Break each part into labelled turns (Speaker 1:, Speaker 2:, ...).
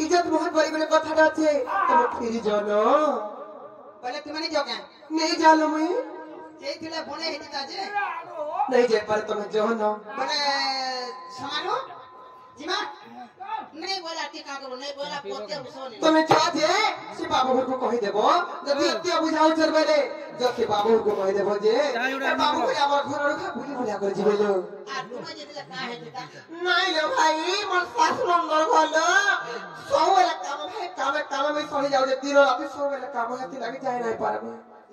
Speaker 1: इज्जत बहुत बड़ी बड़ी कथा আছে তুমি ফিরে যাও না
Speaker 2: বলে তুমি नहीं जाओ क्या
Speaker 1: नहीं जालो मैं
Speaker 2: যেই দিলে বনে হেঁটে যাচ্ছে
Speaker 1: नहीं जा पर तुम जाओ ना
Speaker 2: বলে সমানো জিমা नहीं बोला टीका करो नहीं बोला पोते उसोनी
Speaker 1: তুমি চাতে সে বাবু को কই দেব যদি এতে বুঝাও চলবে যদি বাবু को কই দেব যে বাবু আমার ঘর রখা ভুলি ভুলিয়া করে জিবেলো
Speaker 2: আর তুমি যে দিলে কা হেঁটে
Speaker 1: নাই রে ভাই মোর শাশু নম্বর ভালো সবলে কামে আমি চলে যাও যে দিন রাতে সবলে কাম হাতে লাগি যায় নাই পারবে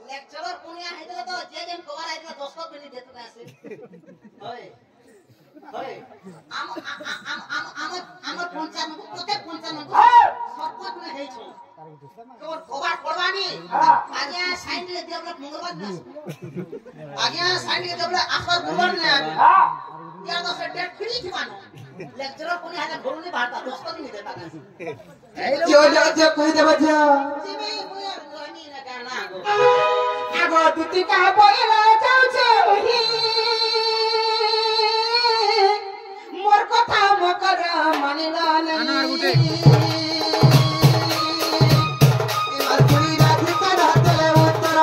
Speaker 2: লেকচারার পুনিয়া হেঁটে তো যে দিন কভার আইতে 10 মিনিট দিতে না আসে হয় হয় আমার পঞ্চান্ন প্রত্যেক পঞ্চান্ন সবকত না হেইছো তোর কভার পড়বানি আগে সাইন দিয়ে দেবলা মঙ্গলবার না আগে সাইন দিয়ে দেবলা আসার গুরবার না ইয়া তো ডেট ফ্রি দিবানো লেকচারার পুনিয়া হাতে ঘুরনি ভাড়া 10 মিনিট দেতা আছে
Speaker 1: जो कह देबा जा
Speaker 2: জিমে মুয়া রনি না গানা গো
Speaker 1: আগো দুটি কা বইলা যাওছে ওহি মোর কথা মকর মানিলা নাই আনার গুটে এবার পুরি রাধে কারা দেলে উত্তর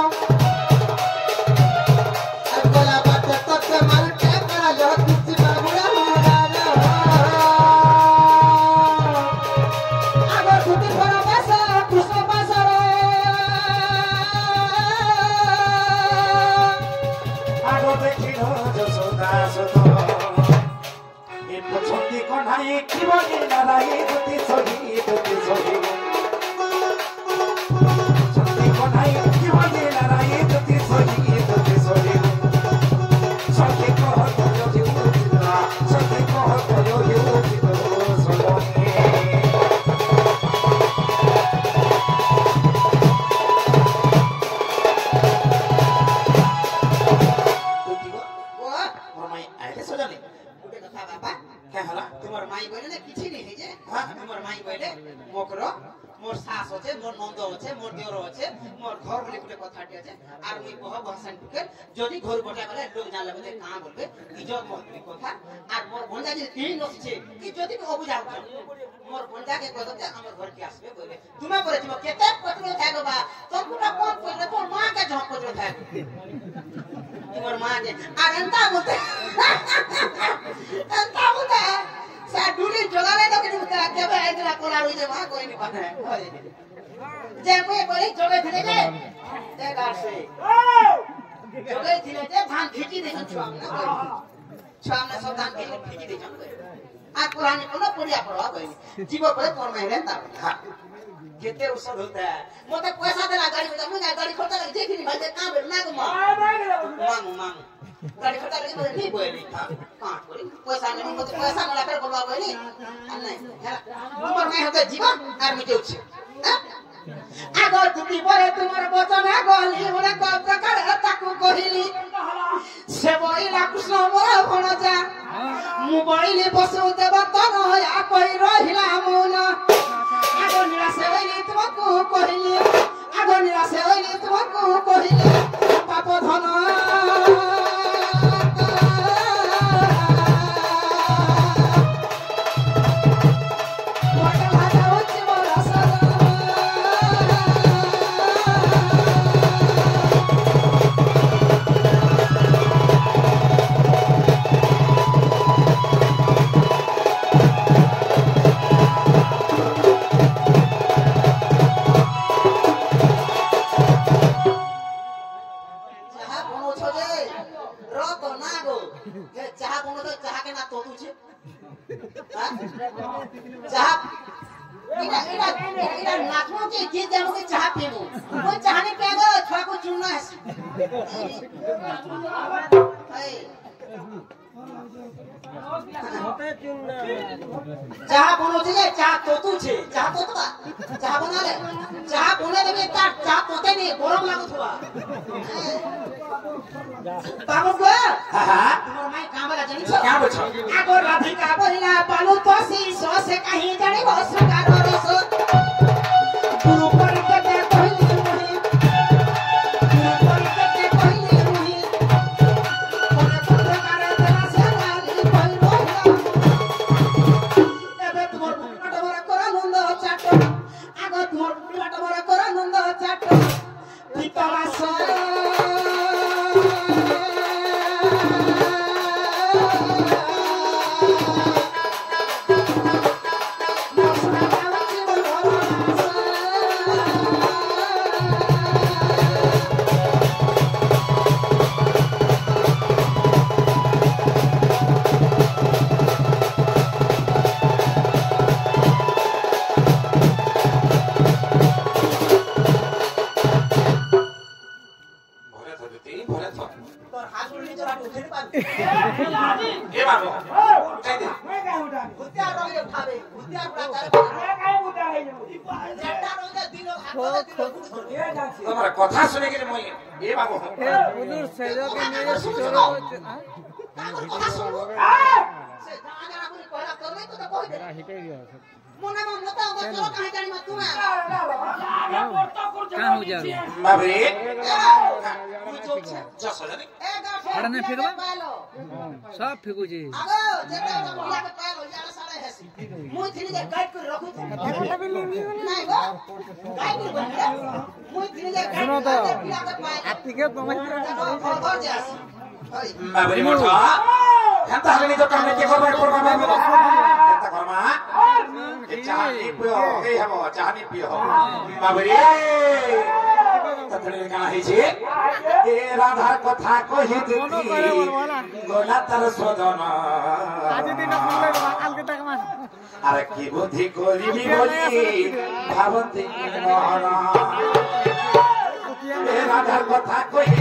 Speaker 1: আর গোলা বাতে তত মাল কে করা লো কিছু বাবুরা মুরালো আগো দুটি বড় বাসা কৃষ্ণ বাসর
Speaker 3: আগো দেখিল যশোদা সত এ পছন্দি কন্হাই কিবনি নারাই দুটি সহি পছন্দি কন্হাই কিবনি নারাই দুটি সহি সখী কহ তয় জিউচিতা সখী কহ তয় জিউচিত সলনি
Speaker 2: গো
Speaker 3: মোর মাই আইলে সজানি
Speaker 2: গুটে কথা বাবা
Speaker 3: কে হলা
Speaker 2: তোমার মাই বলে না কিছু নেই যে
Speaker 3: হ্যাঁ
Speaker 2: তোমার মাই বলে মকর মোর শাশ আছে মোর নন্দ আছে মোর দেওর আছে মোর ঘর বলে গুটে কথাটি আছে আর মুই বহ ভাষণ টুকে যদি ঘর বটা গেলে লোক জানলে বলে কাঁ বলবে ইজ্জত মহত্বী কথা আর মোর বন্ধা যে তিন নসছে কি যদি অবুঝাও মোর বন্ধাকে কইতে আমার ঘর কি আসবে বলে তুমি করে দিব কেতে পত্র থাকো বা তোমরা কোন কইলে তোর মাকে ঝক পত্র থাকো তোমার মাকে আর এন্তা বলতে সা ডুলি জগালে তো কিছু তা কেবে আইতরা কোলা রইছে মা কই নি পানে যে মই বলি জগে দিলে যে দেখ আসে জগে দিলে যে ধান ভিটি দেখন ছুয়ামনা সব ধান ভিটি দেখন আর পুরানি কোন পড়িয়া পড়া কই জীব করে তোর মাইরে তা কেতে ওষুধ হতা মতে পয়সা দেলা গাড়ি মতে মই গাড়ি খরচা লাগে দেখিনি ভাই কা বের না গো মা মামু गाड़ी खर्चा लगे बोले नहीं बोले काट बोले पैसा नहीं मुझे पैसा ना लाकर बोलवा बोले नहीं उमर में होता जीवन আর মিটে উঠছে আগো তুমি পরে তোমার বচন গলি ওরে কত প্রকার তাকু কহিলি সে বইলা কৃষ্ণ মোরা ভণজা মোবাইলে বসে দেব তন আ কই রহিলা মন আগো নিরাশে হইলি তোমাকে কহিলি আগো নিরাশে হইলি তোমাকে কহিলি পাপ ধন
Speaker 1: What a
Speaker 2: এটা নাচমু যে গীত গাবো কি চাহ পিবো ওই চাহনি পেগো ছুয়া কো চুনা আছে এই চাহ বনোছে যে চাহ তোতু ছে চাহ তোতবা চাহ বনালে চাহ বনে দেবে তার চাহ তোতে নি গরম লাগুতবা বাবু গো তোমার মাই কামলা জানিছ
Speaker 3: क्या बोलছো
Speaker 2: আগো রাধিকা বলিলা পালু তসি সসে কাহি জানিব সুগার রস গুরু পরিকতে কইলি মুহি গুরু পরিকতে কইলি মুহি কোনে কোনে কারে দেনা সেনালি কইলো এবে তোমার বুকটা বড় করা নন্দ চাট আগো তোমার বুকটা বড় করা নন্দ চাট ভিতরাস
Speaker 3: ये बाबू उठाई दे
Speaker 2: भुतिया रोगे उठावे भुतिया उठा कर जट्टा रोगे दिलो हाथ दिलो
Speaker 3: तुम्हारा कथा सुने के मैं ये बाबू
Speaker 4: उधर सैदा के मेरे चोरो
Speaker 2: कथा सुनो से जाना कोई कहला करले तो कह दे
Speaker 4: हिटे गया
Speaker 2: मोना में मता उधर चलो कहां जानी मत तू
Speaker 4: कहां हो जाएगा
Speaker 3: बाबू जसो जानी
Speaker 4: खड़ने फिरवा सब फेंकू जी
Speaker 2: आगो जेटा मुला के पाल हो जाला सारे हेसी मुई थिनी दे गाइड कर रखू नहीं गो गाइड कर बंदा मुई थिनी दे
Speaker 4: सुनो तो
Speaker 2: मुला के पाल
Speaker 4: आपकी के तुम्हें
Speaker 2: और जास
Speaker 3: बाबू मोटा हेंता हगनी तो काम के करबा बाबू हेंता करमा के चाहनी पियो हे हम चाहनी पियो बाबू रे तथड़े काना है छे ए राधार कथा कहि दिती गोला तर सदन
Speaker 4: आज दिन सुनले काल के तक मान
Speaker 3: अरे की बुद्धि करिबी बोली भावती मोहन ए राधार कथा कहि